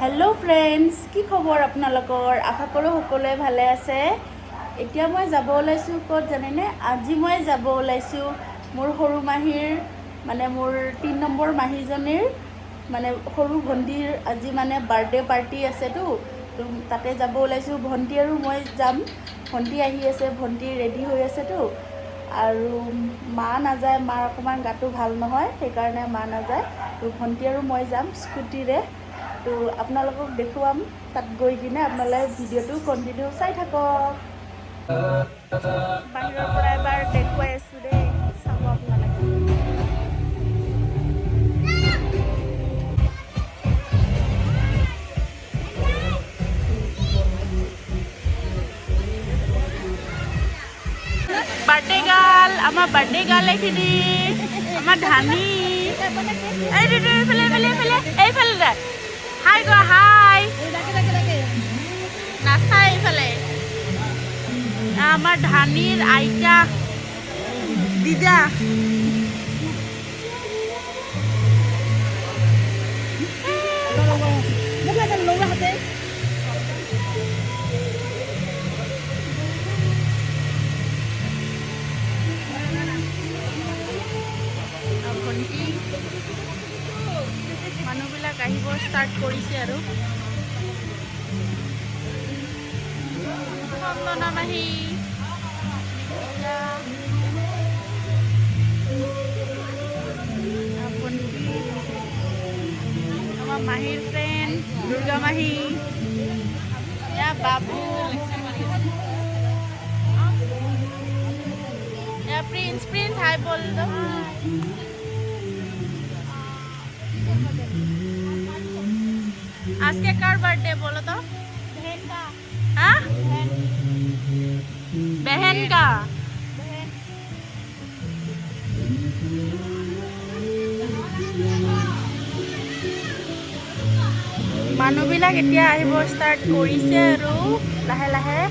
Hello friends की खबर आपनालोकर आशा करो सकलोए भाले आछे। एतिया मैं जाब ओलाइछु कत जानेने আজি मैं जाब ओलाइछु मोर सरू माहीर माने मोर 3 নম্বৰ माहीजनीर माने सरू भंटीर আজি माने बार्थडे पार्टी आछे तो ताते जाब ओलाइछु। भंटी आरु मैं जाम। भंटी आहि आछे, भंटी रेडी হৈ আছে तो आरु मा नाजाय, मार अकमान गाटो ভাল নহয় সেইকাৰণে मा नाजाय तो भंटी आरु मैं जाम स्कूटीरे। तो आपनालोকক দেখুৱাম তাত গৈ কিনে আপোনালোকে ভিডিঅ'টো কন্টিনিউ চাই থাকক। বাহিৰৰ পৰা এবাৰ দেখুৱাই আছো দেই, চাব আপোনালোকে। বাৰ্থডে গাৰ্ল, আমাৰ বাৰ্থডে গাৰ্ল এইখিনি আমাৰ ধানী এইফালে যায়। হাই গো হাই নাচাই এইফালে আমাৰ ধানীৰ আইতা দিদা। মানুহবিলাক আহিব ষ্টাৰ্ট কৰিছে আৰু বন্দনা মাহী আমাৰ মাহীৰ ফ্ৰেণ্ড দুৰ্গা মাহী, ইয়া বাবু, ইয়া প্রিন্স হাই বল দো। आज के कार बर्थडे बोलो तो? बहन का। हाँ? बहन का। মানুহবিলাক এতিয়া আহিব ষ্টাৰ্ট কৰিছে আৰু লাহে লাহে।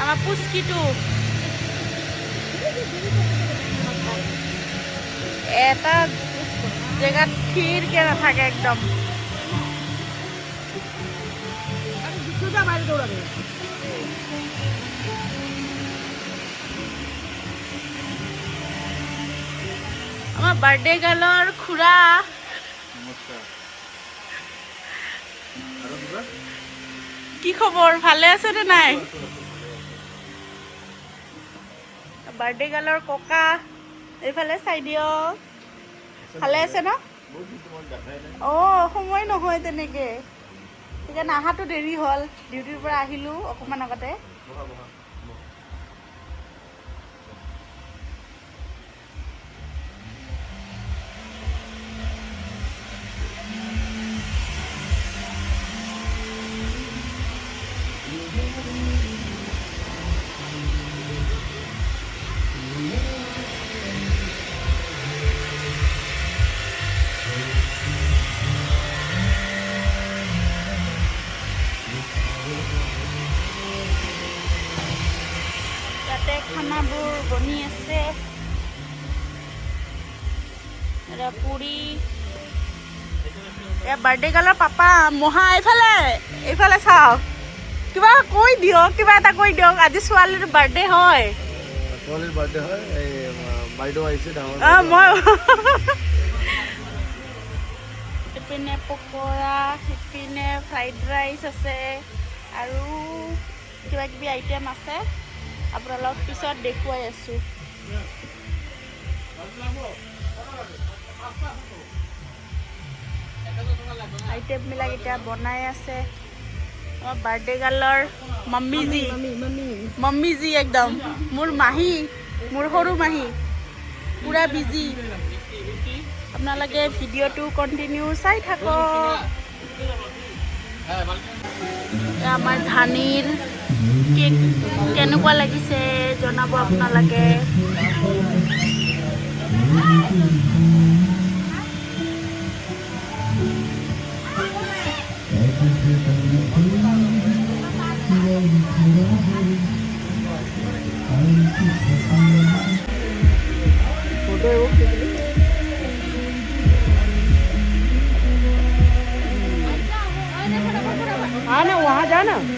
আমাৰ পুষ্কিটো এটা জেগাত থিৰকে নাথাকে একদম। আমাৰ বাৰ্থডে গাৰ্লৰ খুৰা কি খবৰ, ভালে আছে নে নাই? বাৰ্থডে গাৰ্লৰ ককা এইফালে চাই দিয়ক, ভালে আছে ন? সময় নহয় তেনেকে, সেইকাৰণে আহাটো দেৰি হ'ল। ডিউটিৰ পৰা আহিলোঁ অকণমান আগতে। খানাবোৰ বনি আছে, পুৰি। বাৰ্থডে গাৰ্লৰ পাপা মহা এইফালে চাওক, কিবা কৈ দিয়ক, কিবা এটা কৈ দিয়ক। আজি ছোৱালীৰ বাৰ্থডে হয়। ছোৱালীৰ বাৰ্থডে হয়, বাইদেউ আহিছে ডাঙৰ। মই ইপিনে পকৰা, সিপিনে ফ্ৰাইড ৰাইচ আছে আৰু কিবা কিবি আইটেম আছে। আপোনালোকক পিছত দেখুৱাই আছো। আইটেমবিলাক এতিয়া বনাই আছে। আমাৰ বাৰ্থডে গাৰ্লৰ মম্মীজি একদম মোৰ মাহী, মোৰ সৰু মাহী পুৰা বিজি। আপোনালোকে ভিডিঅ'টো কণ্টিনিউ চাই থাকক। আমাৰ ধানীৰ কেক কেনেকুৱা লাগিছে জনাব আপোনালোকে। खा ना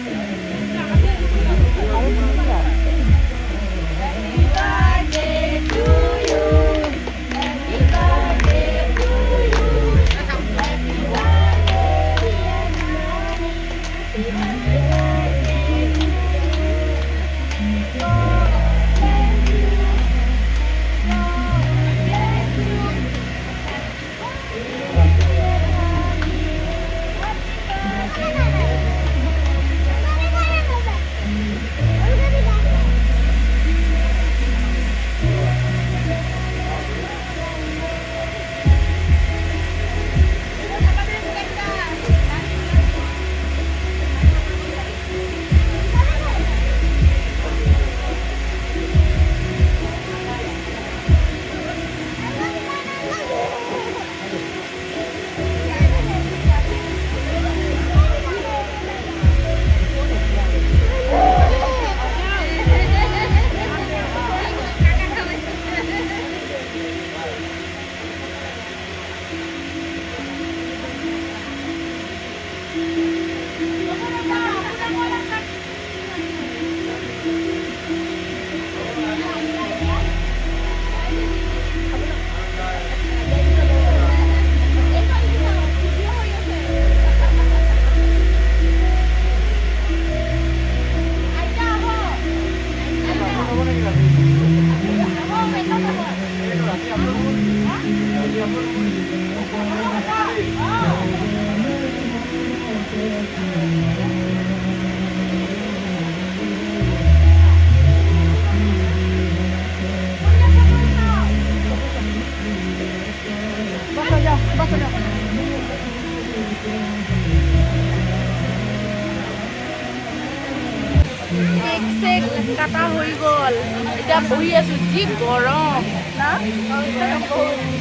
কেক চেক কাটা হৈ গ'ল এতিয়া বহি আছোঁ যি গৰম না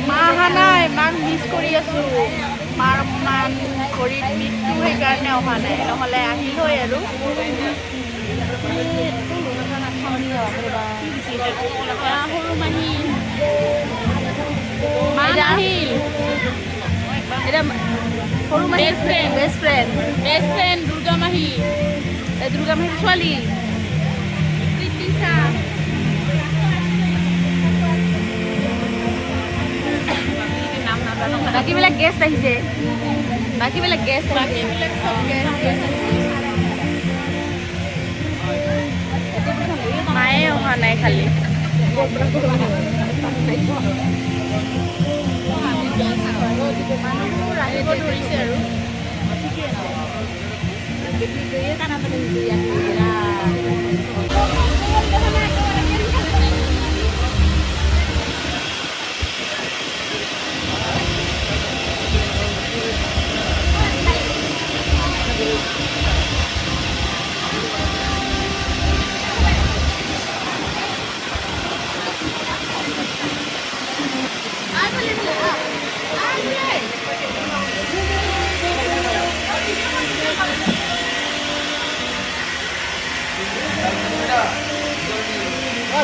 মা অহা নাই মাক মিছ কৰি আছোঁ মাৰ অকণমান ভৰিত বিষটো সেইকাৰণে অহা নাই নহ'লে আহিল হয় আৰু সৰু মাহী মা নাহিল সৰু মাহী বেষ্ট ফ্ৰেণ্ড দুৰ্গা মাহী ছোৱালী বাকীবিলাক গেষ্ট আহিছে মায়ে অহা নাই খালি মানুহবোৰ আহিব ধৰিছে আৰু ঠিকে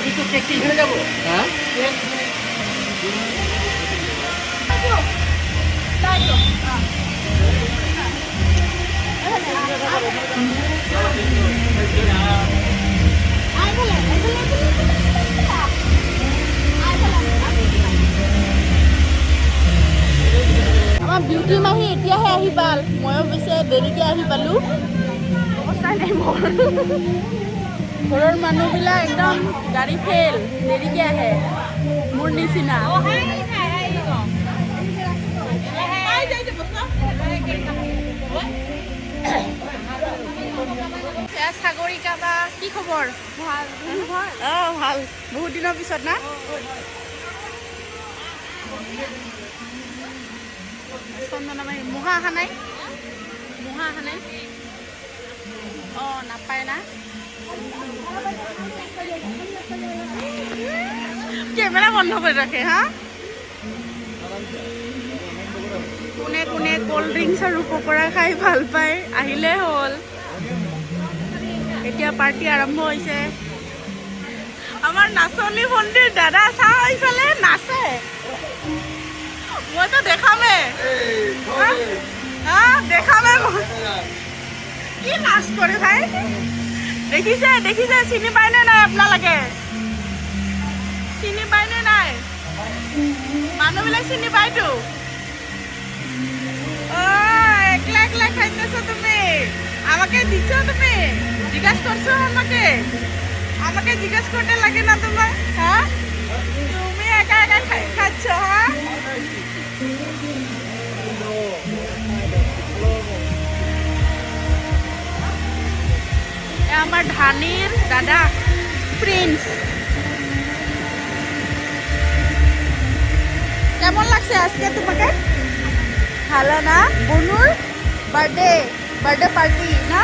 বিস্কুট কেক এখানে যাবো হ্যাঁ আমাৰ বিউটি মাহী এতিয়াহে আহি পাল ময়ো পিছে দেৰিকৈ আহি পালোঁ অৱস্থা নাই মোৰ ঘৰৰ মানুহবিলাক একদম গাড়ী ফেল দেৰিকৈ আহে মোৰ নিচিনা সাগৰিকা বা কি খবৰ ভাল অঁ ভাল বহুত দিনৰ পিছত না চন্দনা মাহী মুহা অহা নাই অঁ নাপায় না কেমেৰা বন্ধ কৰি ৰাখে হা কোনে কোনে কোল্ড ড্ৰিংকছ আৰু পকৰা খাই ভাল পায় আহিলে হ'ল এতিয়া পাৰ্টি আৰম্ভ হৈছে আমাৰ নাচনী ভণ্টিৰ দাদা চাওঁ এইফালে নাচে মইতো দেখামে হা দেখামে কি লাজ কৰে ভাই দেখিছে দেখিছে চিনি পায়নে নাই আপোনালোকে চিনি পায়নে নাই মানুহবিলাক চিনি পায়তো একলা একলা খাইতেছো তুমি আমাকে দিচ্ছ তুমি জিজ্ঞাসা করছো আমাকে আমাকে জিজ্ঞাসা করতে লাগে না তোমার হ্যাঁ তুমি একা একা খাচ্ছ হ্যাঁ আমার ধানির দাদা প্রিন্স কেমন লাগছে আজকে তোমাকে ভালো না বনুর বার্থডে বার্থডে পার্টি না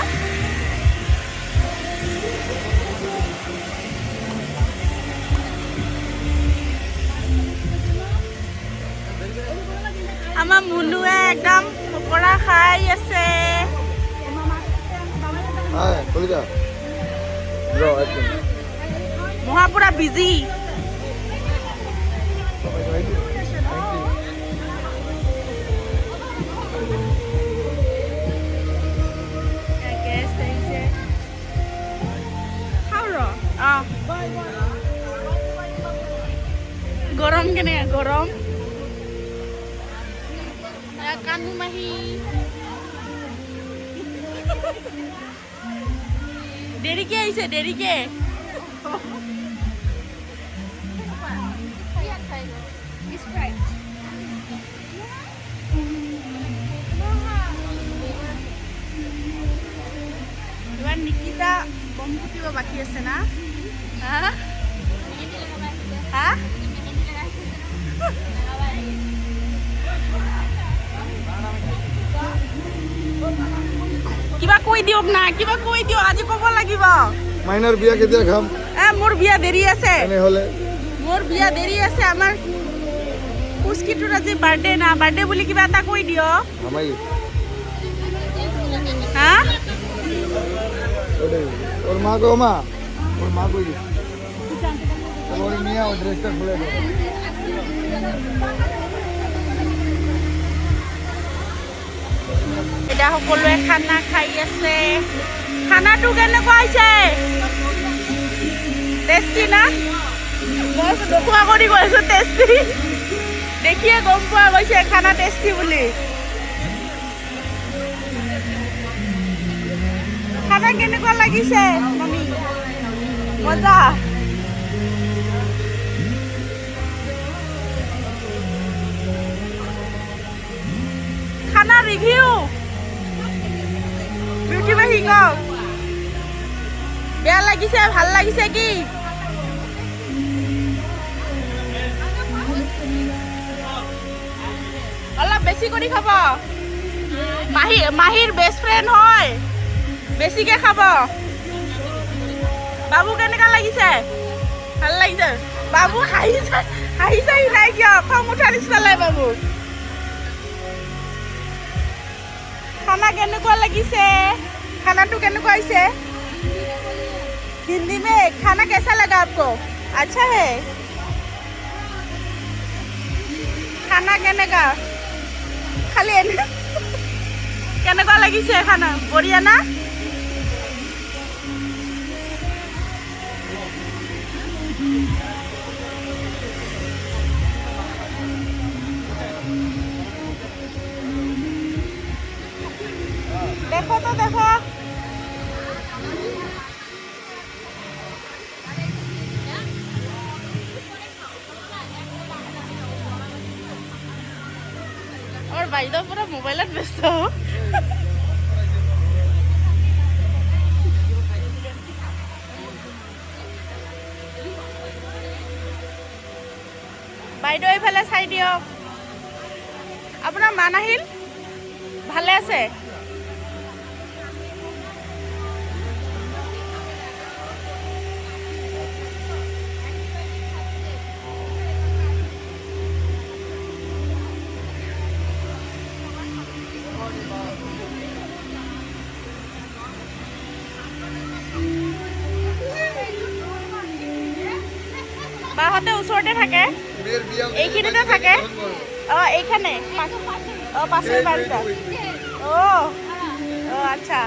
আমার মুনুয়ে একদম পকোড়া খাই আছে মহা পুরা বিজি গরম কেনে গরম কানু মাহি দেরিকে আইছে দেরিকে এবার নিকিতা বম ফুটিব বাকি আছে না হ্যাঁ হ্যাঁ কিবা কৈ দিয়ক না কিবা কৈ দিয়ক আজি ক'ব লাগিব মাইনাৰ বিয়া কেতিয়া খাম মোৰ বিয়া দেৰি আছে এনেহ'লে মোৰ বিয়া দেৰি আছে আমাৰ পুষ্কিটোৰ আজি বাৰ্থডে না বাৰ্থডে বুলি কিবা এটা কৈ দিয়ক আমাই হা ওর মা গো মা ওর মা কই দিস ওর নিয়ে ও ড্রেসটা খুলে দে এটা সকলোৱে খানা খাই আছে খানাটো কেনেকুৱা হৈছে টেষ্টি না মই নোখোৱা কৰি কৈছোঁ টেষ্টি দেখিয়ে গম পোৱা গৈছে খানা টেষ্টি বুলি খানা কেনেকুৱা লাগিছে মামি মজা খানা ৰিভিউ বিউটি মাহি কওক বেয়া লাগিছে ভাল লাগিছে কি অলপ বেছি কৰি খাব মাহিৰ বেষ্ট ফ্ৰেণ্ড হয় বেছিকে খাব বাবু কেনেকা লাগিছে ভাল লাগিছে বাবু হাঁহিছে নাই কিয় খং উঠা নিচিনা লাগে বাবু খানা কেনেকুৱা লাগিছে খানাটো কেনেকুৱা হৈছে हिंदी में खाना कैसा लगा आपको अच्छा है खाना केनेका खाली केनेका লাগিছে খানা বঢ়িয়া না देखो तो देखो और বাইদেউ পুরা মোবাইলত ব্যস্ত বাইদেউ এইফালে চাই দিয়ক আপোনাৰ মান আহিল ভালে আছে বাহতে ওচৰতে থাকে এইখিনিতে থাকে এইখানে পাশেৰ বাড়িটা ও আচ্ছা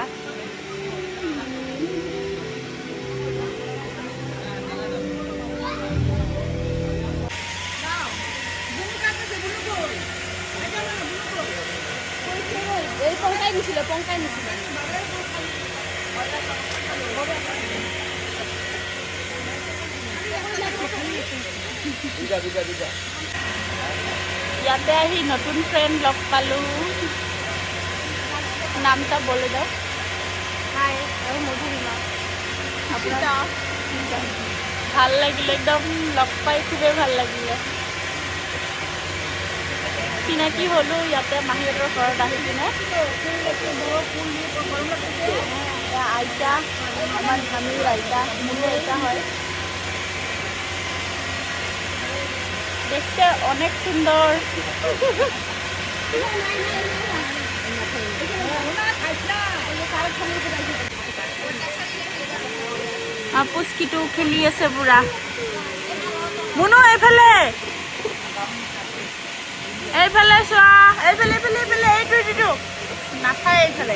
এই পংকাই নিছিলে ইয়াতে আহি নতুন ফ্ৰেণ্ড লগ পালোঁ নামটা বলে দাও হাই আৰু মধুৰিমা আপোনাৰ ভাল লাগিলে একদম লগ পাই খুবেই ভাল লাগিলে চিনাকি হ'লোঁ ইয়াতে মাহীহঁতৰ ঘৰত আহি কিনে আইতা আমাৰ স্বামীৰ আইতা মোৰো আইতা হয় দেখতে অনেক সুন্দৰ পুচকিটো খেলি আছে পুৰা মুনু এইফালে চোৱা এইফালে এইটো নাচায় এইফালে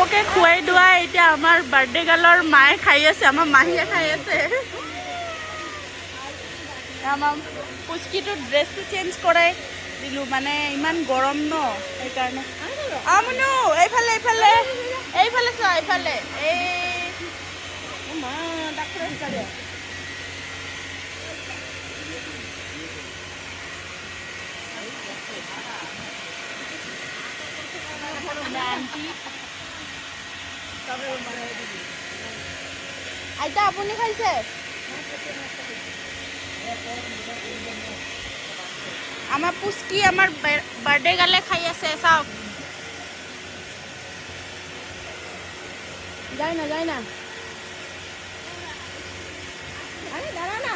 ওকে খুৱাই দুৱাই এতিয়া আমাৰ বাৰ্থডে গালৰ মায়ে খাই আছে আমাৰ মাহীয়ে খাই আছে আমাৰ পুচকিটো ড্ৰেছটো চেঞ্জ কৰাই দিলোঁ মানে ইমান গৰম ন সেইকাৰণে আমনু এইফালে চোৱা এইফালে এই মা ডাক্তৰ আছে আইতা আপুনি খাইছে আমাৰ পুচকি আমাৰ বাৰ্থডে গালে খাই আছে চাওক যায় না আৰে দাঁড়া না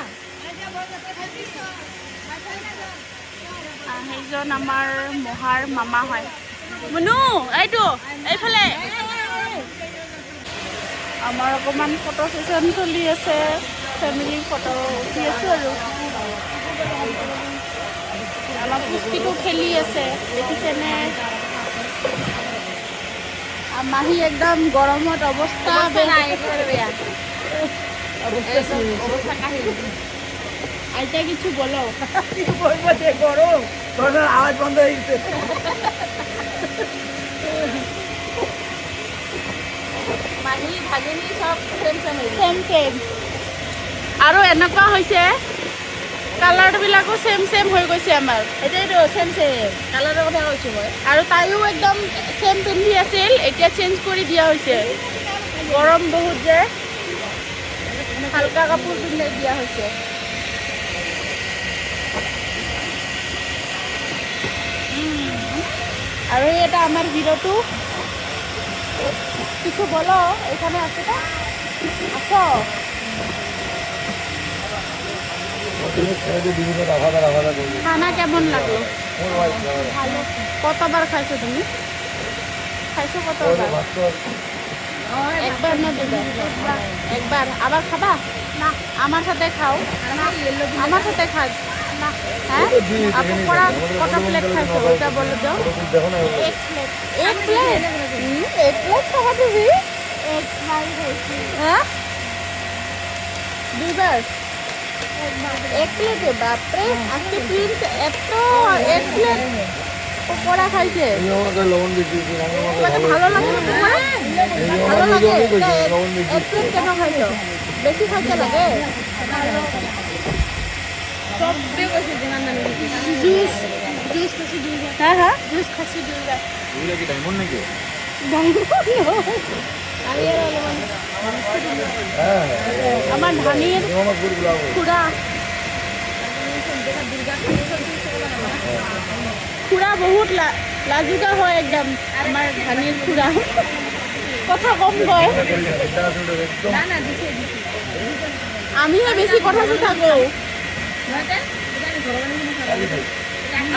সেইজন আমাৰ মহাৰ মামা হয় মুনু এইটো এইফালে আমাৰ অকণমান ফটো সেশন চলি আছে ফেমিলি ফটো উঠি আছো আৰু আমাৰ পুচকিটো খেলি আছে দেখিছেনে মাহী একদম গৰমত অৱস্থা বেয়া আইতা কিছু বলো গৰম তোৰ আওয়াজ বন্ধ হয়ে গেছে মাহী ভাগিনী সব সেম আৰু এনেকুৱা হৈছে কালাৰবিলাকো সেম হৈ গৈছে আমাৰ এটাইতো চেম কালাৰৰ কথা কৈছোঁ মই আৰু তাইও একদম সেম পিন্ধি আছিল এতিয়া চেঞ্জ কৰি দিয়া হৈছে গৰম বহুত যে হালকা কাপোৰ পিন্ধাই দিয়া হৈছে আৰু এটা আমাৰ হিৰোটো কিছু বলো এখানে আছে না আসো খানা কেমন লাগলো ভালো কতবার খাইছো তুমি খাইছো কতবার একবার না দুবার একবার আবার খাবা না আমার সাথে খাও আমার সাথে খা না হ্যাঁ আপনি কটা প্লেট খাইছো ওটা বলে দাও एक प्लेट खावा তুমি एक बार खाইছি হ্যাঁ দুইবার एक प्लेट বাপরে আজকে প্রিন্স এত এক প্লেট পকোড়া খাইছে লবণ বেশি ভালো লাগে পকোড়া ভালো লাগে এক প্লেট কেন খাইছো বেশি খাইতে লাগে সব দিয়ে কইছে জিমান নানি জুস খাসি দুইবার হ্যাঁ জুস খাসি দুইবার এগুলো কি ডায়মন্ড নাকি আমার ধানের খুড়া বহুত লাজুকা হয় একদম আমার ধানের খুড়া কথা কম কয় আমিহে বেশি কথা থাকো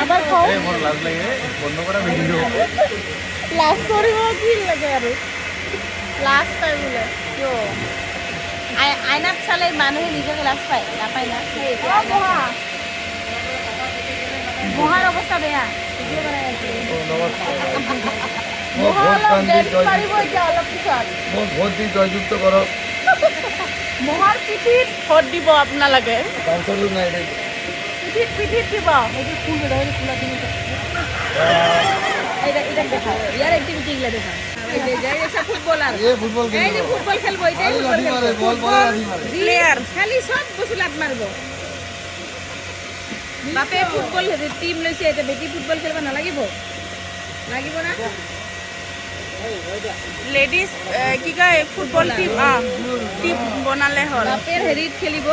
আবার কও লাজ লাগে বন্ধ করা ভিডিও লাজ কৰিব কি লাগে আৰু লাজ পাই বোলে কিয় আইনাত চালে মানুহে নিজকে লাজ পায় নাপায় না মহাৰ অৱস্থা বেয়া মহা অলপ ডেন্স পাৰিব এতিয়া অলপ পিছত ভোট দি জয়যুক্ত কৰক মহৰ পিঠিত ভোট দিব আপোনালোকে কাউন্সিলর না এটা পিঠিত দিব এইটো ফুল বেড়াই ফুলা দিন এটা দেখা ইয়ার অ্যাক্টিভিটি গুলা দেখা এই যে যাই আছে ফুটবলার ये फुटबॉल এই যে खेल ফুটবল খেলবো এটাই আরে ফুটবল লাঠি মারে খেলবো বল বল লাঠি মারে প্লেয়ার খালি সব বসে লাত মারবো বাপে ফুটবল টিম লৈছে এটা বেটি ফুটবল খেলবা নালাগিব লাগিব না লেডিজ কি কয় ফুটবল টিম বনালে হ'ল বাপের হেৰিত খেলিব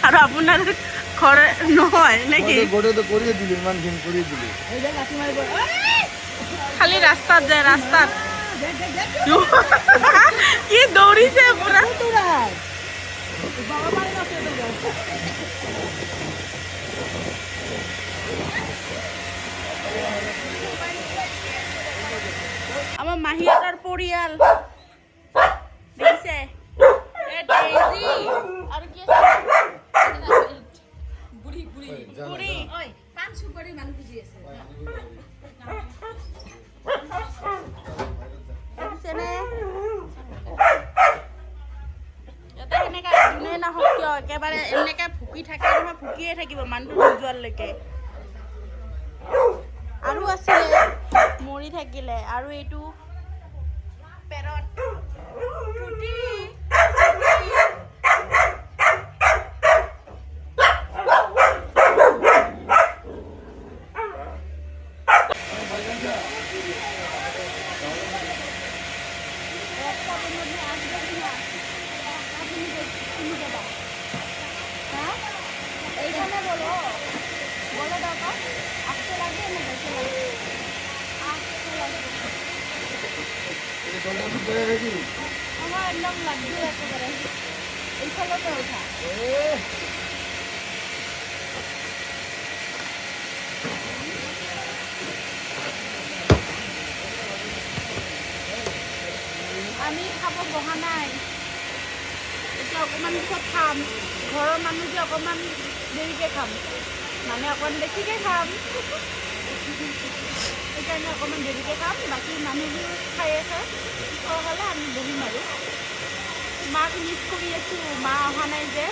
আৰু আপোনাৰ ঘৰ নহয় নেকি গোটে তো কৰিয়ে দিলি মান গেম কৰিয়ে দিলি এই যে লাঠি মাৰিব খালি ৰাস্তাত যায় ৰাস্তাত কি দৌৰিছে পুৰা তোৰাই বাবা মাৰি আছে তোৰাই আমাৰ মাহীহঁতৰ পৰিয়াল দেখিছে এ ডেইজি আৰু কি আছে বুঢ়ী ঐ পান চুপাৰি মানুহ খুজি আছে দেখিছেনে ইয়াতে সেনেকা যোনে নাহক কিয় একেবাৰে এনেকে ভুকি থাকে নহয় ভুকিয়ে থাকিব মানুহটো নোযোৱালৈকে আৰু আছিলে মৰি থাকিলে আৰু এইটো পেৰট টুটি এইখানে বলো বলো দাদা আসতে লাগবে না দেখতে লাগবে আসতে লাগবে এই দলটা তো পেয়ে গেছি আমার একদম লাগবে একেবারে এই ফলতে ওঠা আমি খাব বহা নাই এতিয়া অকণমান পিছত খাম ঘৰৰ মানুহ যে অকণমান দেৰিকৈ খাম মানে অকণমান বেছিকৈ খাম সেইকাৰণে অকণমান দেৰিকৈ খাম বাকী মানুহবোৰ খাই আছে হ'লে আমি বহিম আৰু মাক মিছ কৰি আছোঁ মা অহা নাই যে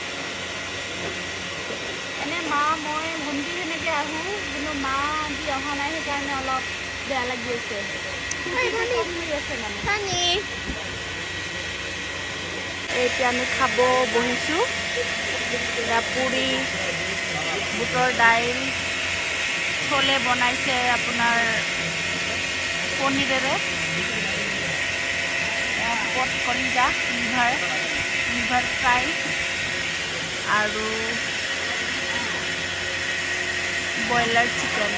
এনে মা মই ভণ্টি সেনেকৈ আহোঁ কিন্তু মা আজি অহা নাই সেইকাৰণে অলপ বেয়া লাগি আছে কম হৈ আছে মানে এতিয়া আমি খাব বহিছোঁ এতিয়া পুৰি বুটৰ দাইল চলে বনাইছে আপোনাৰ পনীৰেৰে পট কলিজা লিভাৰ ফ্ৰাই আৰু ব্ৰইলাৰ চিকেন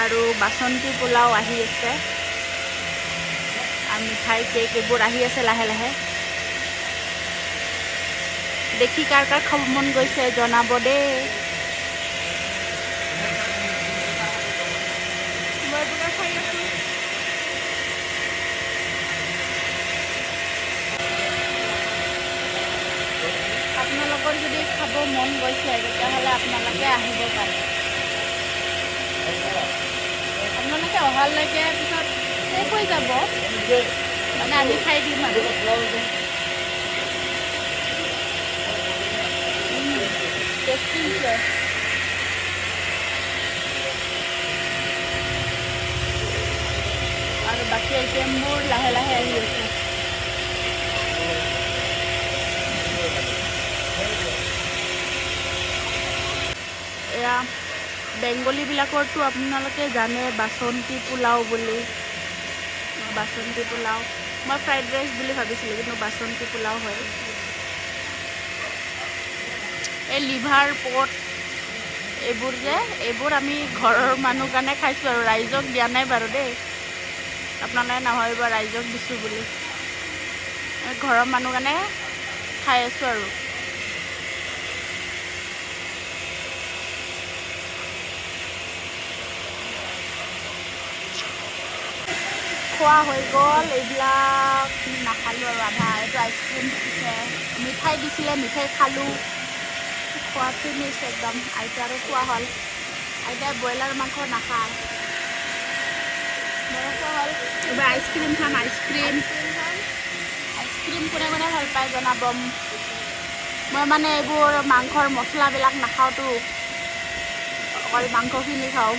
আৰু বাচন্তি পোলাও আহি আছে মিঠাই কেক এইবোৰ আহি আছে লাহে লাহে দেখি কাৰ কাৰ খাব মন গৈছে জনাব দেই মই পুৰা খাই আছোঁ আপোনালোকৰ যদি খাব মন গৈছে তেতিয়াহ'লে আপোনালোকে আহিব পাৰে আপোনালোকে অহালৈকে পিছত শেষ হৈ যাব মানে আমি খাই দিম আৰু টেষ্টি হৈছে আৰু বাকী আইটেমবোৰ লাহে লাহে আহি আছে এয়া বেংগলীবিলাকৰতো আপোনালোকে জানে বাচন্তি পোলাও বুলি বাচন্তি পোলাও মই ফ্ৰাইড ৰাইচ বুলি ভাবিছিলোঁ কিন্তু বাচন্তি পোলাও হয় এই লিভাৰ পট এইবোৰ আমি ঘৰৰ মানুহ কাৰণে খাইছোঁ আৰু ৰাইজক দিয়া নাই বাৰু দেই আপোনালোকে নাভাবিব ৰাইজক দিছোঁ বুলি ঘৰৰ মানুহ কাৰণে খাই আছোঁ আৰু খোৱা হৈ গ'ল এইবিলাক নাখালোঁ আৰু আধা এইটো আইচক্ৰীম দিছে মিঠাই দিছিলে মিঠাই খালোঁ খোৱা ফিনিছ একদম আইতাৰো খোৱা হ'ল আইতাই ব্ৰইলাৰ মাংস নাখায় এবাৰ আইচক্ৰীম খাম আইচক্ৰীম কোনে কোনে ভাল পায় জনাব মই মানে এইবোৰ মাংসৰ মছলাবিলাক নাখাওঁতো অকল মাংসখিনি খাওঁ